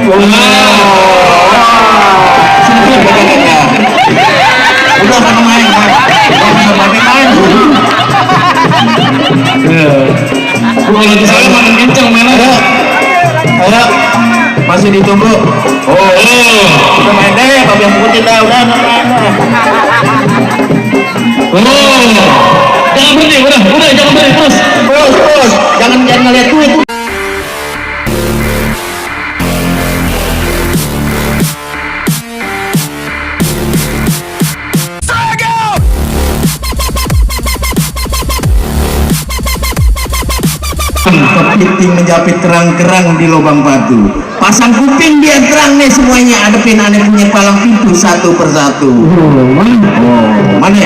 Udah sama main, sama main. Kalau lagi saya makin kencang mainnya. Ayo, masih ditunggu. Oh, udah main deh, Babi yang putih dah, udah main. Jangan berhenti, udah jangan berhenti terus. Terus, jangan ngeliat duit. Kepiting menjapit kerang-kerang di lubang batu. Pasang kuping biar terang nih semuanya. Adepin aneh punya palang pintu satu persatu. Mana?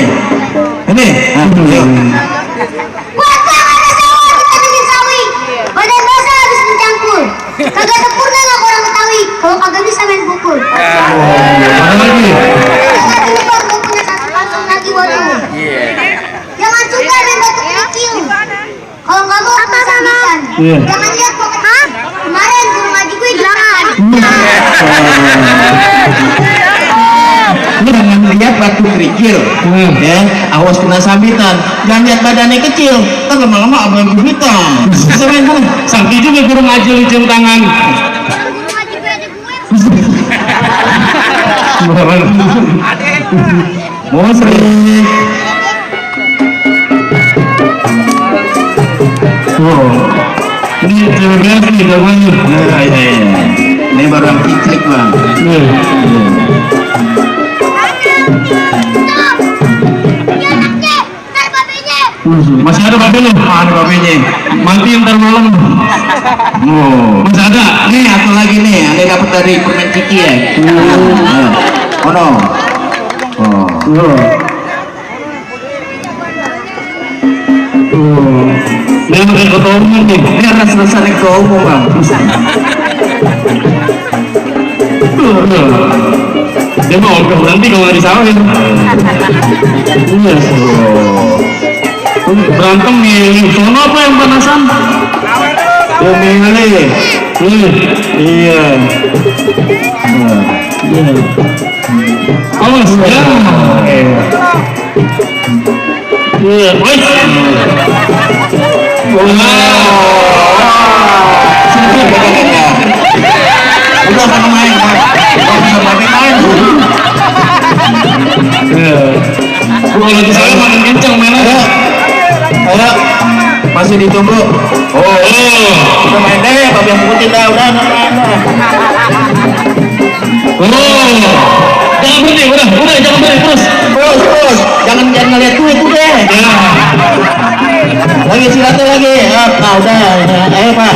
Ini? Yuk. Badan basah harus mencangkul. Kagak sempurna lah orang Betawi. Kalau kagak bisa main pukul. Mana lagi? Langsung lagi waduh. Jangan suka main batu kecil. Kalau nggak mau kesakitan. Jangan lihat kok kemarin guru ngaji gue jangan. Jangan lihat batu kerikil, ya, awas kena sambitan. Jangan lihat badannya kecil, kan lama-lama abang gubitan. Bisa main kan? Sakti juga guru ngaji licin tangan. Guru ngaji gue ada gue. Mau sering. Ini terbiasa nih namanya. Ini baru yang klik bang. Masih ada babe lu? Ada babenya. Mati ntar malam. Masih ada? Nih satu lagi nih, ada dapat dari permen Kiki ya. Oh no. Dia udah ketua umum nih. Ini rasa-rasa ketua umum bang. Dia mau oke nanti kalau nggak disawain. Berantem nih. Sono apa yang panasan? Ini. Iya. Awas ya. Iya, woi. Udah sama main, sama main. Kalau lagi saya makin kencang mainnya. Ayo, masih ditunggu. Udah main deh, Babi yang putih dah, udah main. Jangan berhenti, udah jangan berhenti terus. Terus, jangan ngeliat duit udah. Lagi silatnya lagi. Nah, udah. Ayo Pak.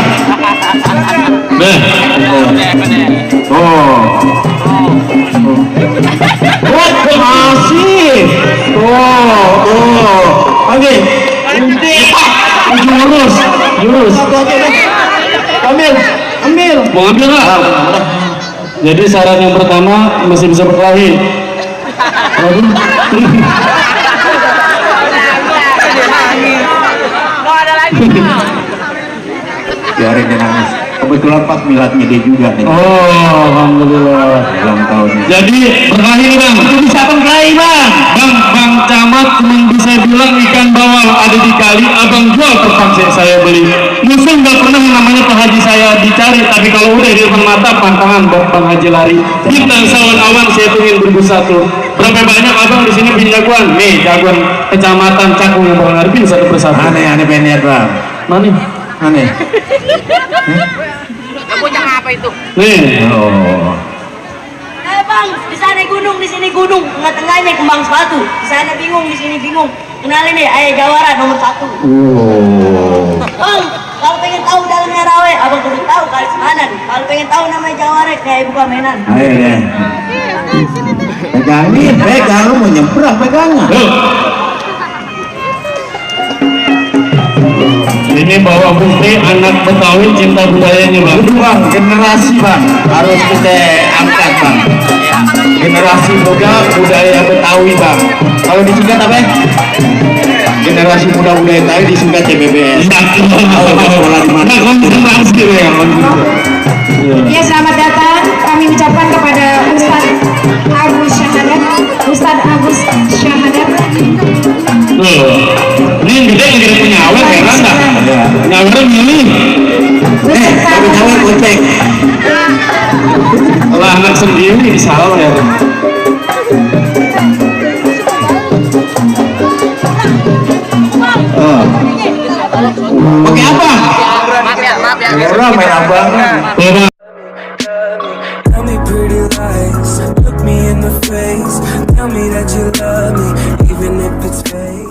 Masih. Oke. Jurus. Ambil. Mau ambil nggak? Jadi syarat yang pertama masih bisa berkelahi. Biarin dia nangis. Kebetulan pas miladnya dia juga nih. Alhamdulillah. Ulang tahunnya. Jadi berkelahi bang. Bisa berkelahi bang. Bang Camat cuma bisa bilang ikan bawal ada di kali. Abang jual terpaksa saya beli. Musuh nggak pernah namanya Pak Haji saya dicari. Tapi kalau udah di depan mata pantangan Bang Haji lari. Bintang sawan awan saya tungguin 2001. Berapa banyak abang di sini punya jagoan? Nih jagoan kecamatan Cakung yang bang ngarepin satu persatu. Aneh pengen bang. Mana? Aneh. Punya apa itu? Nih. Bang, di sana gunung, di sini gunung, tengah-tengahnya kembang sepatu. Di sana bingung, di sini bingung. Kenalin deh, ayah Jawara nomor 1. Bang, kalau pengen tahu dalamnya rawe, abang kudu tahu kali semanan. Kalau pengen tahu namanya Jawara, kayak buka mainan. Ayo deh. Pegang, lu mau nyemprang pegangan. Ini bawa bukti anak Betawi cinta budayanya bang. Bang, generasi bang, harus kita angkat bang. Generasi muda budaya Betawi bang. Kalau disingkat apa? Generasi muda budaya Betawi disingkat CBBS. Sekolah di mana? Ya, Ya, selamat datang Sabar milih. Cawe-cawe gocek. Lah anak sendiri disalah ya. Pakai apa? Merah, main abang. Beda. Tell me pretty lies, look me in the face. Tell me that you love me, even if it's fake.